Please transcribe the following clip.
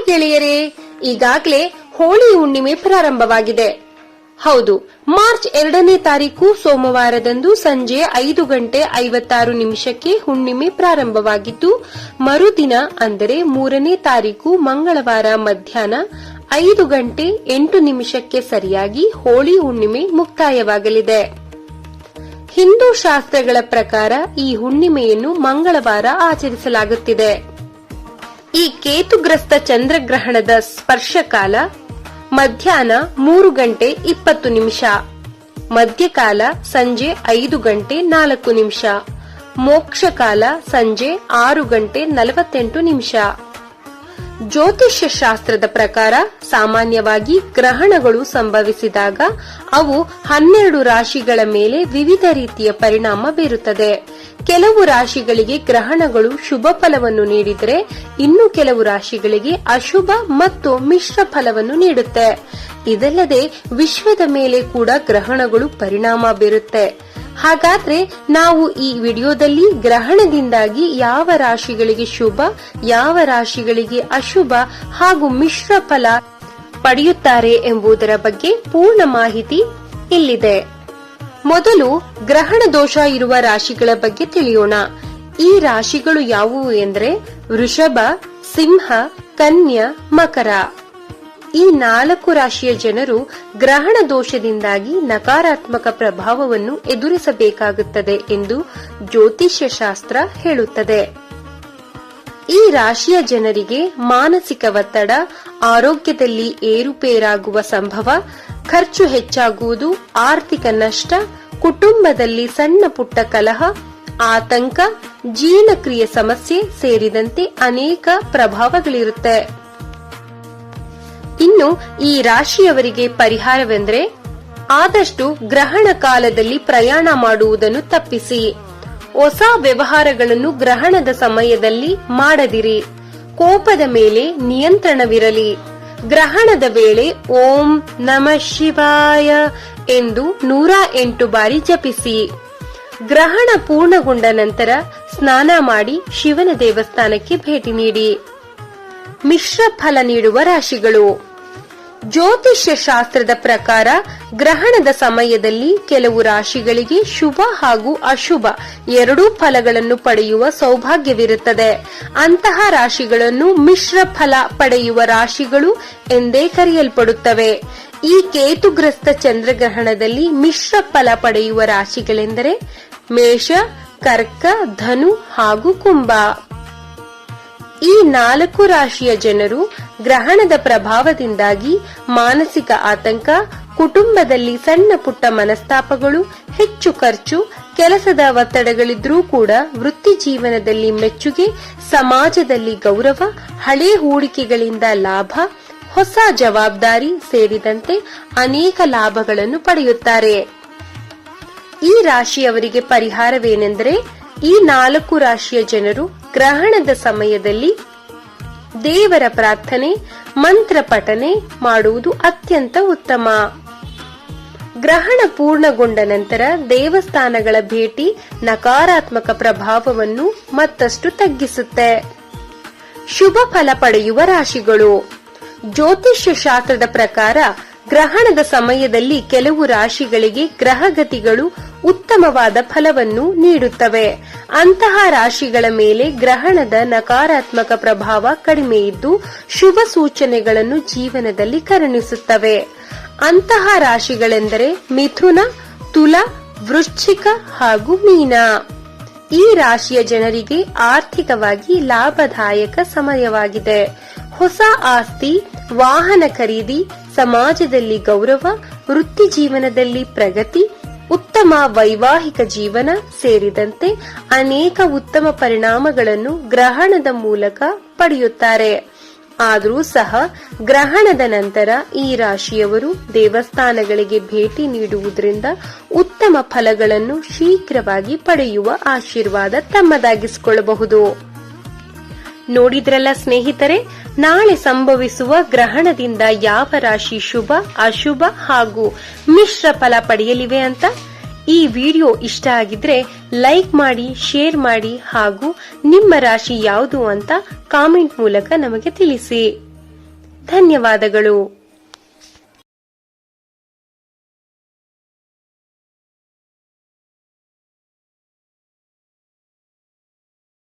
ಗೆಳೆಯರೇ, ಈಗಾಗಲೇ ಹೋಳಿ ಹುಣ್ಣಿಮೆ ಪ್ರಾರಂಭವಾಗಿದೆ. ಹೌದು, ಮಾರ್ಚ್ 2ನೇ ತಾರೀಕು ಸೋಮವಾರದಂದು ಸಂಜೆ 5:56 ಹುಣ್ಣಿಮೆ ಪ್ರಾರಂಭವಾಗಿದ್ದು, ಮರುದಿನ ಅಂದರೆ 3ನೇ ತಾರೀಕು ಮಂಗಳವಾರ ಮಧ್ಯಾಹ್ನ 5:08 ಸರಿಯಾಗಿ ಹೋಳಿ ಹುಣ್ಣಿಮೆ ಮುಕ್ತಾಯವಾಗಲಿದೆ. ಹಿಂದೂ ಶಾಸ್ತ್ರಗಳ ಪ್ರಕಾರ ಈ ಹುಣ್ಣಿಮೆಯನ್ನು ಮಂಗಳವಾರ ಆಚರಿಸಲಾಗುತ್ತಿದೆ. ಈ ಕೇತುಗ್ರಸ್ತ ಚಂದ್ರಗ್ರಹಣದ ಸ್ಪರ್ಶಕಾಲ ಮಧ್ಯಾಹ್ನ 3:20 ಮಧ್ಯಕಾಲ ಸಂಜೆ 5:04 ಮೋಕ್ಷಕಾಲ ಸಂಜೆ 6:48. ಜ್ಯೋತಿಷ್ಯ ಶಾಸ್ತ್ರದ ಪ್ರಕಾರ ಸಾಮಾನ್ಯವಾಗಿ ಗ್ರಹಣಗಳು ಸಂಭವಿಸಿದಾಗ ಅವು 12 ರಾಶಿಗಳ ಮೇಲೆ ವಿವಿಧ ರೀತಿಯ ಪರಿಣಾಮ ಬೀರುತ್ತದೆ. ಕೆಲವು ರಾಶಿಗಳಿಗೆ ಗ್ರಹಣಗಳು ಶುಭ ಫಲವನ್ನು ನೀಡಿದರೆ, ಇನ್ನು ಕೆಲವು ರಾಶಿಗಳಿಗೆ ಅಶುಭ ಮತ್ತು ಮಿಶ್ರ ಫಲವನ್ನು ನೀಡುತ್ತೆ. ಇದಲ್ಲದೆ ವಿಶ್ವದ ಮೇಲೆ ಕೂಡ ಗ್ರಹಣಗಳು ಪರಿಣಾಮ ಬೀರುತ್ತೆ. ಹಾಗಾದ್ರೆ ನಾವು ಈ ವಿಡಿಯೋದಲ್ಲಿ ಗ್ರಹಣದಿಂದಾಗಿ ಯಾವ ರಾಶಿಗಳಿಗೆ ಶುಭ, ಯಾವ ರಾಶಿಗಳಿಗೆ ಅಶುಭ ಹಾಗೂ ಮಿಶ್ರ ಫಲ ಪಡೆಯುತ್ತಾರೆ ಎಂಬುದರ ಬಗ್ಗೆ ಪೂರ್ಣ ಮಾಹಿತಿ ಇಲ್ಲಿದೆ. ಮೊದಲು ಗ್ರಹಣ ದೋಷ ಇರುವ ರಾಶಿಗಳ ಬಗ್ಗೆ ತಿಳಿಯೋಣ. ಈ ರಾಶಿಗಳು ಯಾವುವು ಎಂದರೆ ವೃಷಭ, ಸಿಂಹ, ಕನ್ಯಾ, ಮಕರ. ಈ 4 ರಾಶಿಯ ಜನರು ಗ್ರಹಣ ದೋಷದಿಂದಾಗಿ ನಕಾರಾತ್ಮಕ ಪ್ರಭಾವವನ್ನು ಎದುರಿಸಬೇಕಾಗುತ್ತದೆ ಎಂದು ಜ್ಯೋತಿಷ್ಯ ಶಾಸ್ತ್ರ ಹೇಳುತ್ತದೆ. ಈ ರಾಶಿಯ ಜನರಿಗೆ ಮಾನಸಿಕ ಒತ್ತಡ, ಆರೋಗ್ಯದಲ್ಲಿ ಏರುಪೇರಾಗುವ ಸಂಭವ, ಖರ್ಚು ಹೆಚ್ಚಾಗುವುದು, ಆರ್ಥಿಕ ನಷ್ಟ, ಕುಟುಂಬದಲ್ಲಿ ಸಣ್ಣ ಪುಟ್ಟ ಕಲಹ, ಆತಂಕ, ಜೀರ್ಣಕ್ರಿಯೆ ಸಮಸ್ಯೆ ಸೇರಿದಂತೆ ಅನೇಕ ಪ್ರಭಾವಗಳಿರುತ್ತೆ. ಇನ್ನು ಈ ರಾಶಿಯವರಿಗೆ ಪರಿಹಾರವೆಂದರೆ ಆದಷ್ಟು ಗ್ರಹಣ ಕಾಲದಲ್ಲಿ ಪ್ರಯಾಣ ಮಾಡುವುದನ್ನು ತಪ್ಪಿಸಿ. ಹೊಸ ವ್ಯವಹಾರಗಳನ್ನು ಗ್ರಹಣದ ಸಮಯದಲ್ಲಿ ಮಾಡದಿರಿ. ಕೋಪದ ಮೇಲೆ ನಿಯಂತ್ರಣವಿರಲಿ. ಗ್ರಹಣದ ವೇಳೆ ಓಂ ನಮಃ ಶಿವಾಯ ಎಂದು 108 ಬಾರಿ ಜಪಿಸಿ. ಗ್ರಹಣ ಪೂರ್ಣಗೊಂಡ ನಂತರ ಸ್ನಾನ ಮಾಡಿ ಶಿವನ ದೇವಸ್ಥಾನಕ್ಕೆ ಭೇಟಿ ನೀಡಿ. ಮಿಶ್ರ ಫಲ ನೀಡುವ ರಾಶಿಗಳು. ಜ್ಯೋತಿಷ್ಯ ಶಾಸ್ತ್ರದ ಪ್ರಕಾರ ಗ್ರಹಣದ ಸಮಯದಲ್ಲಿ ಕೆಲವು ರಾಶಿಗಳಿಗೆ ಶುಭ ಹಾಗೂ ಅಶುಭ ಎರಡೂ ಫಲಗಳನ್ನು ಪಡೆಯುವ ಸೌಭಾಗ್ಯವಿರುತ್ತದೆ. ಅಂತಹ ರಾಶಿಗಳನ್ನು ಮಿಶ್ರ ಫಲ ಪಡೆಯುವ ರಾಶಿಗಳು ಎಂದೇ ಕರೆಯಲ್ಪಡುತ್ತವೆ. ಈ ಕೇತುಗ್ರಸ್ತ ಚಂದ್ರಗ್ರಹಣದಲ್ಲಿ ಮಿಶ್ರ ಫಲ ಪಡೆಯುವ ರಾಶಿಗಳೆಂದರೆ ಮೇಷ, ಕರ್ಕ, ಧನು ಹಾಗೂ ಕುಂಭ. ಈ 4 ರಾಶಿಯ ಜನರು ಗ್ರಹಣದ ಪ್ರಭಾವದಿಂದಾಗಿ ಮಾನಸಿಕ ಆತಂಕ, ಕುಟುಂಬದಲ್ಲಿ ಸಣ್ಣ ಪುಟ್ಟ ಮನಸ್ತಾಪಗಳು, ಹೆಚ್ಚು ಖರ್ಚು, ಕೆಲಸದ ಒತ್ತಡಗಳಿದ್ರೂ ಕೂಡ ವೃತ್ತಿ ಜೀವನದಲ್ಲಿ ಮೆಚ್ಚುಗೆ, ಸಮಾಜದಲ್ಲಿ ಗೌರವ, ಹಳೆ ಹೂಡಿಕೆಗಳಿಂದ ಲಾಭ, ಹೊಸ ಜವಾಬ್ದಾರಿ ಸೇರಿದಂತೆ ಅನೇಕ ಲಾಭಗಳನ್ನು ಪಡೆಯುತ್ತಾರೆ. ಈ ರಾಶಿಯವರಿಗೆ ಪರಿಹಾರವೇನೆಂದರೆ ಈ 4 ರಾಶಿಯ ಜನರು ಗ್ರಹಣದ ಸಮಯದಲ್ಲಿ ದೇವರ ಪ್ರಾರ್ಥನೆ, ಮಂತ್ರ ಪಠನೆ ಮಾಡುವುದು ಅತ್ಯಂತ ಉತ್ತಮ. ಗ್ರಹಣ ಪೂರ್ಣಗೊಂಡ ನಂತರ ದೇವಸ್ಥಾನಗಳ ಭೇಟಿ ನಕಾರಾತ್ಮಕ ಪ್ರಭಾವವನ್ನು ಮತ್ತಷ್ಟು ತಗ್ಗಿಸುತ್ತೆ. ಶುಭ ಫಲ ಪಡೆಯುವ ರಾಶಿಗಳು. ಜ್ಯೋತಿಷ್ಯ ಶಾಸ್ತ್ರದ ಪ್ರಕಾರ ಗ್ರಹಣದ ಸಮಯದಲ್ಲಿ ಕೆಲವು ರಾಶಿಗಳಿಗೆ ಗ್ರಹಗತಿಗಳು ಉತ್ತಮವಾದ ಫಲವನ್ನು ನೀಡುತ್ತವೆ. ಅಂತಹ ರಾಶಿಗಳ ಮೇಲೆ ಗ್ರಹಣದ ನಕಾರಾತ್ಮಕ ಪ್ರಭಾವ ಕಡಿಮೆ ಇದ್ದು ಶುಭ ಸೂಚನೆಗಳನ್ನು ಜೀವನದಲ್ಲಿ ಕರುಣಿಸುತ್ತವೆ. ಅಂತಹ ರಾಶಿಗಳೆಂದರೆ ಮಿಥುನ, ತುಲಾ, ವೃಶ್ಚಿಕ ಹಾಗೂ ಮೀನ. ಈ ರಾಶಿಯ ಜನರಿಗೆ ಆರ್ಥಿಕವಾಗಿ ಲಾಭದಾಯಕ ಸಮಯವಾಗಿದೆ. ಹೊಸ ಆಸ್ತಿ, ವಾಹನ ಖರೀದಿ, ಸಮಾಜದಲ್ಲಿ ಗೌರವ, ವೃತ್ತಿ ಜೀವನದಲ್ಲಿ ಪ್ರಗತಿ, ಉತ್ತಮ ವೈವಾಹಿಕ ಜೀವನ ಸೇರಿದಂತೆ ಅನೇಕ ಉತ್ತಮ ಪರಿಣಾಮಗಳನ್ನು ಗ್ರಹಣದ ಮೂಲಕ ಪಡೆಯುತ್ತಾರೆ. ಆದರೂ ಸಹ ಗ್ರಹಣದ ನಂತರ ಈ ರಾಶಿಯವರು ದೇವಸ್ಥಾನಗಳಿಗೆ ಭೇಟಿ ನೀಡುವುದರಿಂದ ಉತ್ತಮ ಫಲಗಳನ್ನು ಶೀಘ್ರವಾಗಿ ಪಡೆಯುವ ಆಶೀರ್ವಾದ ತಮ್ಮದಾಗಿಸಿಕೊಳ್ಳಬಹುದು. ನೋಡಿದ್ರಲ್ಲ ಸ್ನೇಹಿತರೆ, ನಾಳೆ ಸಂಭವಿಸುವ ಗ್ರಹಣದಿಂದ ಯಾವ ರಾಶಿ ಶುಭ, ಅಶುಭ ಹಾಗೂ ಮಿಶ್ರ ಫಲ ಪಡೆಯಲಿವೆ ಅಂತ. ಈ ವಿಡಿಯೋ ಇಷ್ಟ ಆಗಿದ್ರೆ ಲೈಕ್ ಮಾಡಿ, ಶೇರ್ ಮಾಡಿ ಹಾಗೂ ನಿಮ್ಮ ರಾಶಿ ಯಾವುದು ಅಂತ ಕಾಮೆಂಟ್ ಮೂಲಕ ನಮಗೆ ತಿಳಿಸಿ. ಧನ್ಯವಾದಗಳು.